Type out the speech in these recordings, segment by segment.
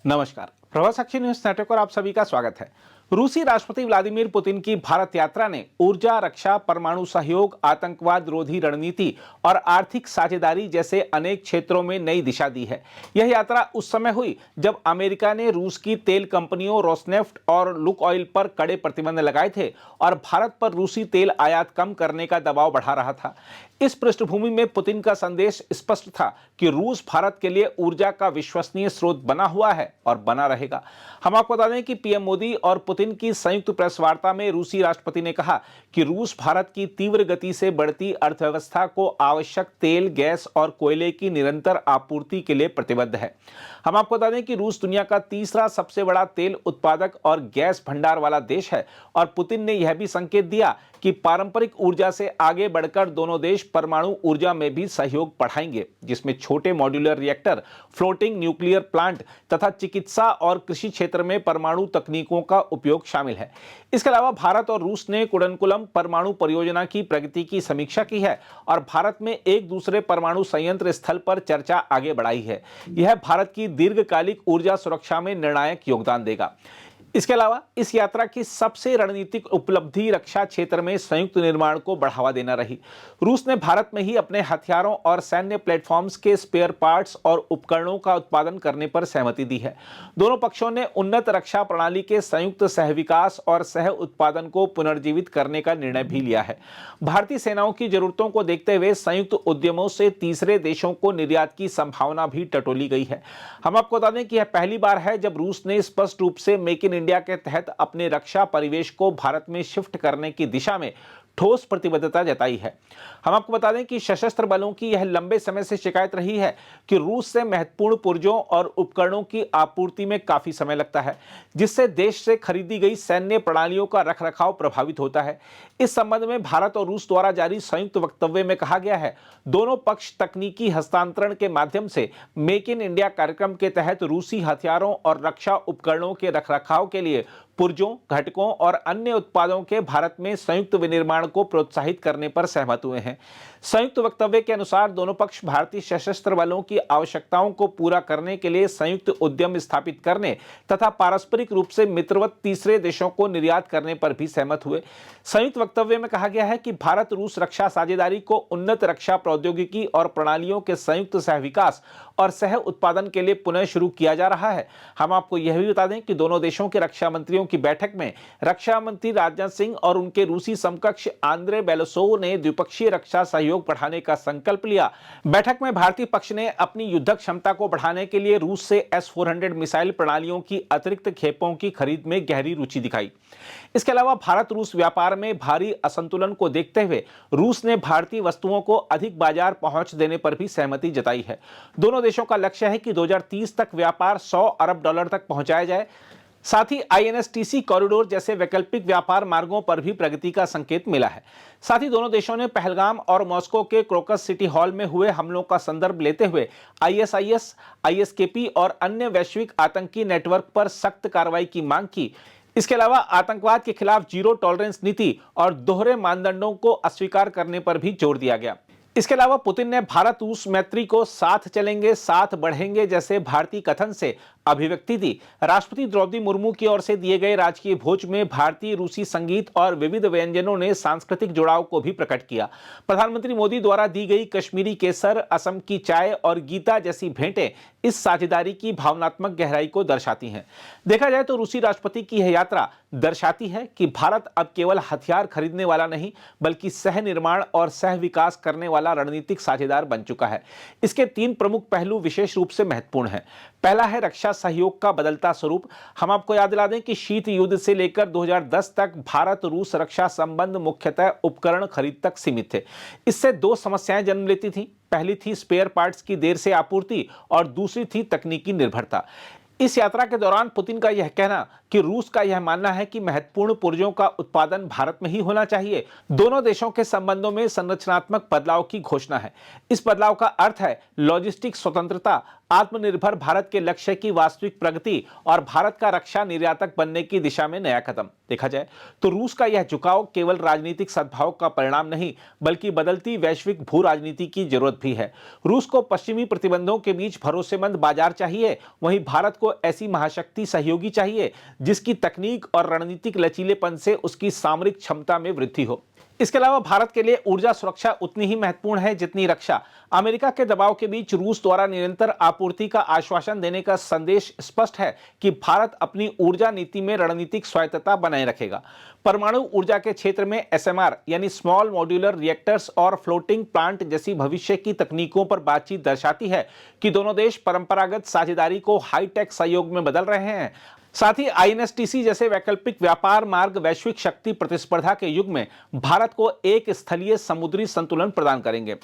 नमस्कार। प्रभात साक्षी news network पर आप सभी का स्वागत है। रूसी राष्ट्रपति व्लादिमीर पुतिन की भारत यात्रा ने ऊर्जा, रक्षा, परमाणु सहयोग, आतंकवाद रोधी रणनीति और आर्थिक साझेदारी जैसे अनेक क्षेत्रों में नई दिशा दी है। यह यात्रा उस समय हुई जब अमेरिका ने रूस की तेल कंपनियों रोसनेफ्ट और लुक ऑयल पर कड़े प्रतिबंध लगाए थे और भारत पर रूसी तेल आयात कम करने का दबाव बढ़ा रहा था। इस पृष्ठभूमि में पुतिन का संदेश स्पष्ट था कि रूस भारत के लिए ऊर्जा का विश्वसनीय स्रोत बना हुआ है और बना रहेगा। हम आपको बता दें कि पीएम मोदी और पुतिन की संयुक्त प्रेस वार्ता में रूसी राष्ट्रपति ने कहा कि रूस भारत की तीव्र गति से बढ़ती अर्थव्यवस्था को आवश्यक तेल, गैस और कोयले की निरंतर आपूर्ति के लिए प्रतिबद्ध है। हम आपको बता दें कि रूस दुनिया का तीसरा सबसे बड़ा तेल उत्पादक और गैस भंडार वाला देश है और पुतिन ने यह भी संकेत दिया कि पारंपरिक ऊर्जा से आगे बढ़कर दोनों देश परमाणु ऊर्जा में भी सहयोग बढ़ाएंगे, जिसमें छोटे modular reactor, floating nuclear plant तथा चिकित्सा और कृषि क्षेत्र में परमाणु तकनीकों का उपयोग शामिल है। इसके अलावा भारत और रूस ने कुडनकुलम परमाणु परियोजना की प्रगति की समीक्षा की है और भारत में एक दूसरे परमाणु संयंत्र स्थल पर चर्चा आगे बढ़ाई है। यह भारत की दीर्घकालिक ऊर्जा सुरक्षा में निर्णायक योगदान देगा। इसके अलावा इस यात्रा की सबसे रणनीतिक उपलब्धि रक्षा क्षेत्र में संयुक्त निर्माण को बढ़ावा देना रही। रूस ने भारत में ही अपने हथियारों और सैन्य प्लेटफॉर्म्स के स्पेयर पार्ट्स और उपकरणों का उत्पादन करने पर सहमति दी है। दोनों पक्षों ने उन्नत रक्षा प्रणाली के संयुक्त सहविकास और सह उत्पादन को पुनर्जीवित करने का निर्णय भी लिया है। भारतीय सेनाओं की जरूरतों को देखते हुए संयुक्त उद्यमों से तीसरे देशों को निर्यात की संभावना भी टटोली गई है। हम आपको बता दें कि यह पहली बार है जब रूस ने स्पष्ट रूप से मेक इन इंडिया के तहत अपने रक्षा परिवेश को भारत में शिफ्ट करने की दिशा में ठोस प्रतिबद्धता जताई है। हम आपको बता दें कि सशस्त्र बलों की यह लंबे समय से शिकायत रही है कि रूस से महत्वपूर्ण पुर्जों और उपकरणों की आपूर्ति में काफी समय लगता है, जिससे देश से खरीदी गई सैन्य प्रणालियों का रखरखाव प्रभावित होता है। इस संबंध में भारत और रूस द्वारा जारी संयुक्त वक्तव्य में कहा गया है, दोनों पक्ष तकनीकी हस्तांतरण के माध्यम से मेक इन इंडिया कार्यक्रम के तहत रूसी हथियारों और रक्षा उपकरणों के रखरखाव के लिए पुर्जों, घटकों और अन्य उत्पादों के भारत में संयुक्त विनिर्माण को प्रोत्साहित करने पर सहमत हुए हैं। संयुक्त वक्तव्य के अनुसार दोनों पक्ष भारतीय सशस्त्र बलों की आवश्यकताओं को पूरा करने के लिए संयुक्त उद्यम स्थापित करने तथा पारस्परिक रूप से मित्रवत तीसरे देशों को निर्यात करने पर भी सहमत हुए। संयुक्त वक्तव्य में कहा गया है कि भारत रूस रक्षा साझेदारी को उन्नत रक्षा प्रौद्योगिकी और प्रणालियों के संयुक्त सहविकास और सह उत्पादन के लिए पुनः शुरू किया जा रहा है। हम आपको यह भी बता दें कि दोनों देशों के रक्षा मंत्रियों की बैठक में रक्षा मंत्री राजनाथ सिंह और उनके रूसी समकक्ष आंद्रे बेलोसोव ने द्विपक्षीय रक्षा सहयोग बढ़ाने का संकल्प लिया। बैठक में भारतीय पक्ष ने अपनी युद्धक क्षमता को बढ़ाने के लिए रूस से S-400 मिसाइल प्रणालियों की अतिरिक्त खेपों की खरीद में गहरी रुचि दिखाई। इसके अलावा भारत रूस व्यापार में भारी असंतुलन को देखते हुए रूस ने भारतीय वस्तुओं को अधिक बाजार पहुंच देने पर भी सहमति जताई है। दोनों देशों का लक्ष्य है कि 2030 तक व्यापार $100 अरब तक पहुंचाया जाए। साथ ही INSTC कॉरिडोर जैसे वैकल्पिक व्यापार मार्गों पर भी प्रगति का संकेत मिला है। साथ ही दोनों देशों ने पहलगाम और मॉस्को के क्रोकस सिटी हॉल में हुए हमलों का संदर्भ लेते हुए ISIS, ISKP और अन्य वैश्विक आतंकी नेटवर्क पर सख्त कार्रवाई की मांग की। इसके अलावा आतंकवाद के खिलाफ जीरो टॉलरेंस नीति और दोहरे मानदंडों को अस्वीकार करने पर भी जोर दिया गया। इसके अलावा पुतिन ने भारत रूस मैत्री को साथ चलेंगे, साथ बढ़ेंगे जैसे भारतीय कथन से अभिव्यक्ति दी। राष्ट्रपति द्रौपदी मुर्मू की ओर से दिए गए राजकीय भोज में भारतीय रूसी संगीत और विविध व्यंजनों ने सांस्कृतिक जुड़ाव को भी प्रकट किया। प्रधानमंत्री मोदी द्वारा दी गई कश्मीरी केसर, असम की चाय और गीता जैसी भेंटें इस साझेदारी की भावनात्मक गहराई को दर्शाती हैं। देखा जाए तो रूसी राष्ट्रपति की यह यात्रा दर्शाती है कि भारत अब केवल हथियार खरीदने वाला नहीं, बल्कि सह निर्माण और सह विकास करने वाला रणनीतिक साझेदार बन चुका है। इसके 3 प्रमुख पहलू विशेष रूप से महत्वपूर्ण हैं। पहला है रक्षा सहयोग का बदलता स्वरूप। हम आपको याद दिला दें कि शीत युद्ध से लेकर 2010 तक भारत रूस रक्षा संबंध मुख्यतः उपकरण खरीद तक सीमित थे। इससे 2 समस्याएं जन्म लेती थीं। पहली थी स्पेयर पार्ट्स की देर से आपूर्ति और दूसरी थी तकनीकी निर्भरता। इस यात्रा के दौरान पुतिन का यह कहना कि रूस का यह मानना है कि महत्वपूर्ण पुर्जों का उत्पादन भारत में ही होना चाहिए, दोनों देशों के संबंधों में संरचनात्मक बदलाव की घोषणा है। इस बदलाव का अर्थ है लॉजिस्टिक स्वतंत्रता, आत्मनिर्भर भारत के लक्ष्य की वास्तविक प्रगति और भारत का रक्षा निर्यातक बनने की दिशा में नया कदम। देखा जाए तो रूस का यह झुकाव केवल राजनीतिक सद्भाव का परिणाम नहीं, बल्कि बदलती वैश्विक भू राजनीति की जरूरत भी है। रूस को पश्चिमी प्रतिबंधों के बीच भरोसेमंद बाजार चाहिए, वहीं भारत को को ऐसी महाशक्ति सहयोगी चाहिए जिसकी तकनीक और रणनीतिक लचीलेपन से उसकी सामरिक क्षमता में वृद्धि हो। इसके अलावा भारत के लिए ऊर्जा सुरक्षा उतनी ही महत्वपूर्ण है जितनी रक्षा। अमेरिका के दबाव के बीच रूस द्वारा निरंतर आपूर्ति का आश्वासन देने का संदेश स्पष्ट है कि भारत अपनी ऊर्जा नीति में रणनीतिक स्वायत्तता बनाए रखेगा। परमाणु ऊर्जा के क्षेत्र में एसएमआर यानी स्मॉल मॉड्यूलर रिएक्टर्स और फ्लोटिंग प्लांट जैसी भविष्य की तकनीकों पर बातचीत दर्शाती है कि दोनों देश परंपरागत साझेदारी को हाईटेक सहयोग में बदल रहे हैं। साथ ही आईएनएसटीसी जैसे वैकल्पिक व्यापार मार्ग वैश्विक शक्ति प्रतिस्पर्धा के युग में भारत को एक स्थलीय समुद्री संतुलन प्रदान करेंगे।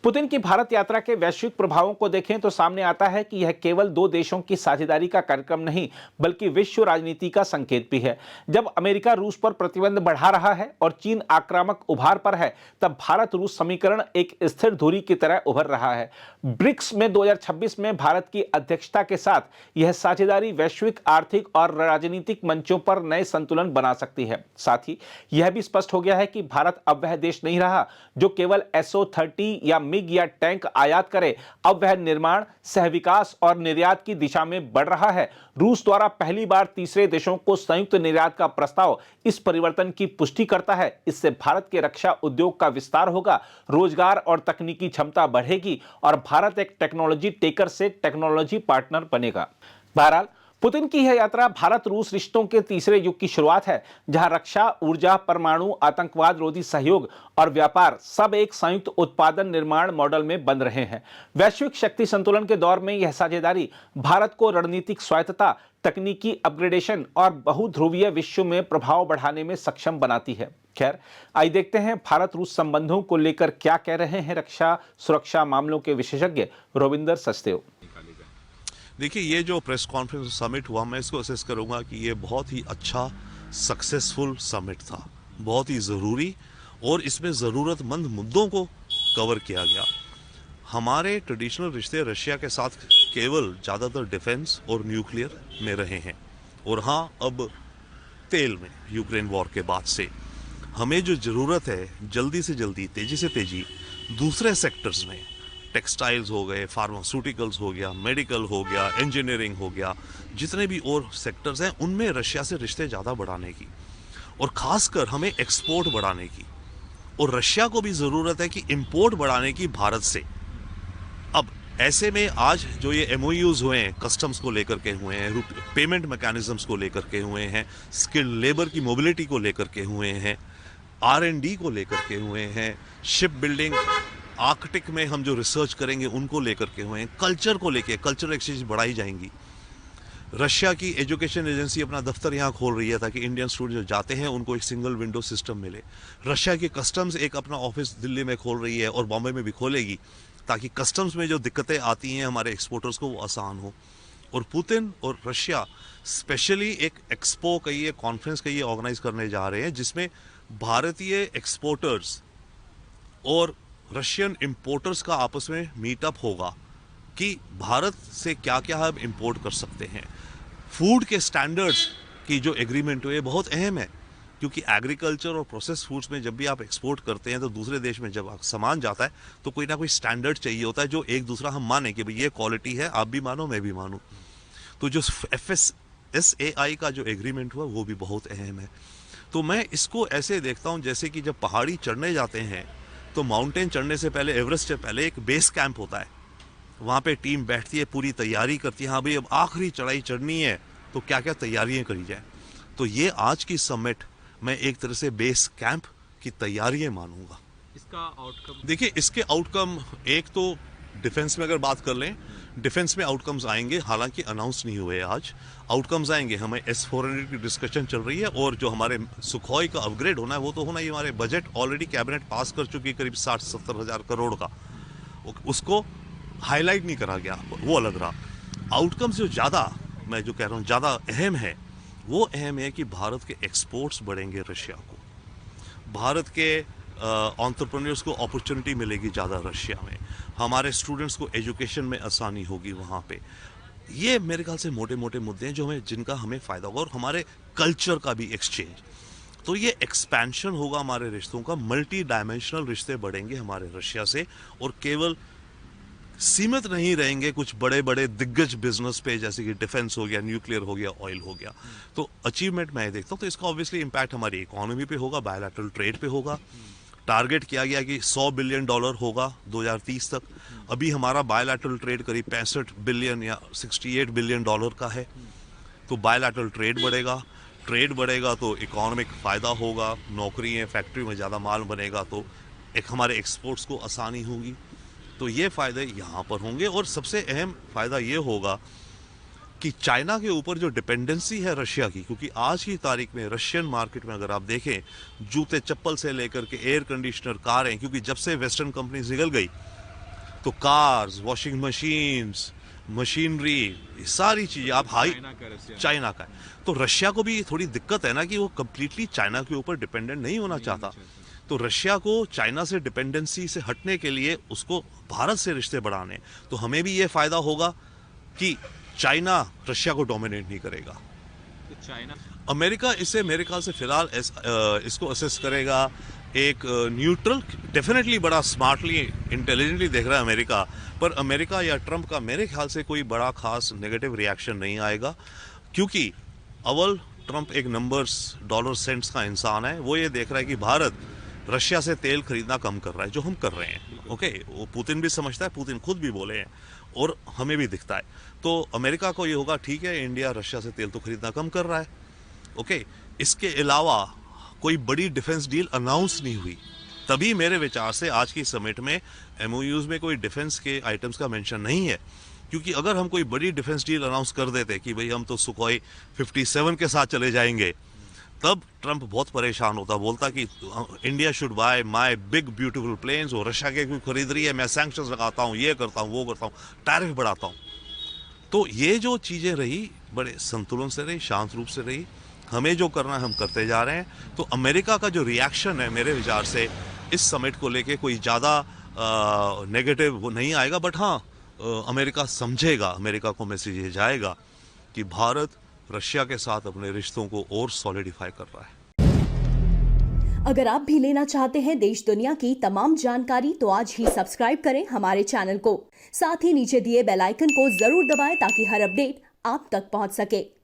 पुतिन की भारत यात्रा के वैश्विक प्रभावों को देखें तो सामने आता है कि यह केवल दो देशों की साझेदारी का कार्यक्रम नहीं बल्कि विश्व राजनीति का संकेत भी है। जब अमेरिका रूस पर प्रतिबंध बढ़ा रहा है और चीन आक्रामक उभार पर है, तब भारत रूस समीकरण एक स्थिर धुरी की तरह उभर रहा है। ब्रिक्स में 2026 में भारत की अध्यक्षता के साथ यह साझेदारी वैश्विक आर्थिक और राजनीतिक मंचों पर नए संतुलन बना सकती है। साथ ही यह भी स्पष्ट हो गया है कि भारत अब वह देश नहीं रहा जो केवल SO-30 या मिग या टैंक आयात करे। अब वह निर्माण, सहविकास और निर्यात की दिशा में बढ़ रहा है। रूस द्वारा पहली बार तीसरे देशों को संयुक्त निर्यात का प्रस्ताव इस परिवर्तन की पुष्टि करता है। इससे भारत के रक्षा उद्योग का विस्तार होगा, रोजगार और तकनीकी क्षमता बढ़ेगी और भारत एक टेक्नोलॉजी टेकर से टेक्नोलॉजी पार्टनर बनेगा। बहरहाल पुतिन की यह यात्रा भारत रूस रिश्तों के तीसरे युग की शुरुआत है, जहां रक्षा, ऊर्जा, परमाणु, आतंकवाद रोधी सहयोग और व्यापार सब एक संयुक्त उत्पादन निर्माण मॉडल में बन रहे हैं। वैश्विक शक्ति संतुलन के दौर में यह साझेदारी भारत को रणनीतिक स्वायत्तता, तकनीकी अपग्रेडेशन और बहुध्रुवीय विश्व में प्रभाव बढ़ाने में सक्षम बनाती है। खैर, आइए देखते हैं भारत रूस संबंधों को लेकर क्या कह रहे हैं रक्षा सुरक्षा मामलों के विशेषज्ञ रविंदर सचदेव। देखिए, ये जो प्रेस कॉन्फ्रेंस समिट हुआ, मैं इसको असेस करूंगा कि ये बहुत ही अच्छा सक्सेसफुल समिट था, बहुत ही ज़रूरी, और इसमें ज़रूरतमंद मुद्दों को कवर किया गया। हमारे ट्रेडिशनल रिश्ते रशिया के साथ केवल ज़्यादातर डिफेंस और न्यूक्लियर में रहे हैं, और हाँ, अब तेल में यूक्रेन वॉर के बाद से हमें जो ज़रूरत है जल्दी से जल्दी, तेज़ी से तेज़ी दूसरे सेक्टर्स में, टेक्सटाइल्स हो गए, फार्मास्यूटिकल्स हो गया, मेडिकल हो गया, इंजीनियरिंग हो गया, जितने भी और सेक्टर्स हैं उनमें रशिया से रिश्ते ज़्यादा बढ़ाने की, और ख़ासकर हमें एक्सपोर्ट बढ़ाने की, और रशिया को भी ज़रूरत है कि इंपोर्ट बढ़ाने की भारत से। अब ऐसे में आज जो ये MOUs हुए हैं, कस्टम्स को लेकर के हुए हैं, पेमेंट मैकेनिज्म्स को लेकर के हुए हैं, स्किल्ड लेबर की मोबिलिटी को लेकर के हुए हैं, R&D को लेकर के हुए हैं, शिप बिल्डिंग, आर्कटिक में हम जो रिसर्च करेंगे उनको लेकर के हुए हैं, कल्चर को लेके कल्चरल एक्सचेंज बढ़ाई जाएंगी। रशिया की एजुकेशन एजेंसी अपना दफ्तर यहाँ खोल रही है ताकि इंडियन स्टूडेंट जो जाते हैं उनको एक सिंगल विंडो सिस्टम मिले। रशिया की कस्टम्स एक अपना ऑफिस दिल्ली में खोल रही है और बॉम्बे में भी खोलेगी ताकि कस्टम्स में जो दिक्कतें आती हैं हमारे एक्सपोर्टर्स को वो आसान हो। और पुतिन और रशिया स्पेशली एक एक्सपो कहिए, कॉन्फ्रेंस कहिए, ऑर्गेनाइज करने जा रहे हैं जिसमें भारतीय एक्सपोर्टर्स और रशियन इंपोर्टर्स का आपस में मीटअप होगा कि भारत से क्या क्या हम इंपोर्ट कर सकते हैं। फूड के स्टैंडर्ड्स की जो एग्रीमेंट हुए बहुत अहम है, क्योंकि एग्रीकल्चर और प्रोसेस फूड्स में जब भी आप एक्सपोर्ट करते हैं तो दूसरे देश में जब सामान जाता है तो कोई ना कोई स्टैंडर्ड चाहिए होता है जो एक दूसरा हम माने कि भाई ये क्वालिटी है, आप भी मानो मैं भी मानूं। तो जो FSSAI का जो एग्रीमेंट हुआ वो भी बहुत अहम है। तो मैं इसको ऐसे देखता हूँ जैसे कि जब पहाड़ी चढ़ने जाते हैं तो माउंटेन चढ़ने से पहले, एवरेस्ट से पहले एक बेस कैंप होता है, वहाँ पे टीम बैठती है, पूरी तैयारी करती है, हाँ भाई अब आखिरी चढ़ाई चढ़नी है तो क्या क्या तैयारियाँ करी जाए। तो ये आज की समिट मैं एक तरह से बेस कैंप की तैयारियाँ मानूंगा। इसका आउटकम देखिए, इसके आउटकम एक तो डिफेंस में अगर बात कर लें, डिफेंस में आउटकम्स आएंगे, हालांकि अनाउंस नहीं हुए आज, आउटकम्स आएंगे। हमें S-400 की डिस्कशन चल रही है और जो हमारे सुखोई का अपग्रेड होना है वो तो होना ही। हमारे बजट ऑलरेडी कैबिनेट पास कर चुकी है करीब 60-70 हज़ार करोड़ का, उसको हाईलाइट नहीं करा गया, वो अलग रहा। आउटकम्स जो ज़्यादा, मैं जो कह रहा हूँ ज़्यादा अहम है, वो अहम है कि भारत के एक्सपोर्ट्स बढ़ेंगे रशिया को, भारत के एंटरप्रेन्योर्स को अपॉर्चुनिटी मिलेगी ज़्यादा रशिया में, हमारे स्टूडेंट्स को एजुकेशन में आसानी होगी वहाँ पे। ये मेरे ख्याल से मोटे मोटे मुद्दे हैं जो जिनका हमें फ़ायदा होगा, और हमारे कल्चर का भी एक्सचेंज। तो ये एक्सपेंशन होगा हमारे रिश्तों का, मल्टी डायमेंशनल रिश्ते बढ़ेंगे हमारे रशिया से, और केवल सीमित नहीं रहेंगे कुछ बड़े बड़े दिग्गज बिजनेस पे, जैसे कि डिफेंस हो गया, न्यूक्लियर हो गया, ऑयल हो गया। तो अचीवमेंट मैं देखता हूँ, तो इसका ऑब्वियसली इम्पैक्ट हमारी इकोनॉमी पे होगा, बायलैटरल ट्रेड पे होगा। टारगेट किया गया कि $100 बिलियन होगा 2030 तक। अभी हमारा बायलैटरल ट्रेड करीब 65 बिलियन या $68 बिलियन का है। तो बायलैटरल ट्रेड बढ़ेगा, ट्रेड बढ़ेगा तो इकोनॉमिक फ़ायदा होगा, नौकरियाँ, फैक्ट्री में ज़्यादा माल बनेगा तो एक हमारे एक्सपोर्ट्स को आसानी होगी। तो ये फ़ायदे यहाँ पर होंगे। और सबसे अहम फ़ायदा ये होगा कि चाइना के ऊपर जो डिपेंडेंसी है रशिया की, क्योंकि आज की तारीख में रशियन मार्केट में अगर आप देखें, जूते चप्पल से लेकर के एयर कंडीशनर, कारें, क्योंकि जब से वेस्टर्न कंपनीज निकल गई तो कार्स, वॉशिंग मशीन्स, मशीनरी, ये सारी चीज़ें आप चाइना का है। तो रशिया को भी थोड़ी दिक्कत है ना कि वो कंप्लीटली चाइना के ऊपर डिपेंडेंट नहीं होना चाहता। तो रशिया को चाइना से डिपेंडेंसी से हटने के लिए उसको भारत से रिश्ते बढ़ाने, तो हमें भी ये फ़ायदा होगा कि चाइना रशिया को डोमिनेट नहीं करेगा। तो चाइना, अमेरिका इसे मेरे ख्याल से फिलहाल इसको असेस करेगा एक न्यूट्रल, डेफिनेटली बड़ा स्मार्टली, इंटेलिजेंटली देख रहा है अमेरिका, पर अमेरिका या ट्रंप का मेरे ख्याल से कोई बड़ा खास नेगेटिव रिएक्शन नहीं आएगा। क्योंकि अव्वल ट्रंप एक नंबर्स, डॉलर सेंट्स का इंसान है। वो ये देख रहा है कि भारत रशिया से तेल खरीदना कम कर रहा है, जो हम कर रहे हैं। ओके, वो पुतिन भी समझता है, पुतिन खुद भी बोले हैं और हमें भी दिखता है। तो अमेरिका को ये होगा, ठीक है, इंडिया रशिया से तेल तो खरीदना कम कर रहा है। ओके, इसके अलावा कोई बड़ी डिफेंस डील अनाउंस नहीं हुई, तभी मेरे विचार से आज की समिट में एमओयूज में कोई डिफेंस के आइटम्स का मेंशन नहीं है। क्योंकि अगर हम कोई बड़ी डिफेंस डील अनाउंस कर देते कि भाई हम तो सुखोई 57 के साथ चले जाएंगे, तब ट्रंप बहुत परेशान होता, बोलता कि India should buy my big beautiful planes, और रशिया के कोई खरीद रही है, मैं सैंक्शंस लगाता हूँ, ये करता हूँ, वो करता हूँ, टैरिफ बढ़ाता हूँ। तो ये जो चीज़ें रही बड़े संतुलन से रही, शांत रूप से रही। हमें जो करना है हम करते जा रहे हैं। तो अमेरिका का जो रिएक्शन है मेरे विचार से इस समिट को लेके कोई ज़्यादा नेगेटिव वो नहीं आएगा। बट हाँ, अमेरिका समझेगा, अमेरिका को मैसेज ये जाएगा कि भारत रशिया के साथ अपने रिश्तों को और सॉलिडिफाई कर रहा है। अगर आप भी लेना चाहते हैं देश दुनिया की तमाम जानकारी तो आज ही सब्सक्राइब करें हमारे चैनल को। साथ ही नीचे दिए बेल आइकन को जरूर दबाएं ताकि हर अपडेट आप तक पहुंच सके।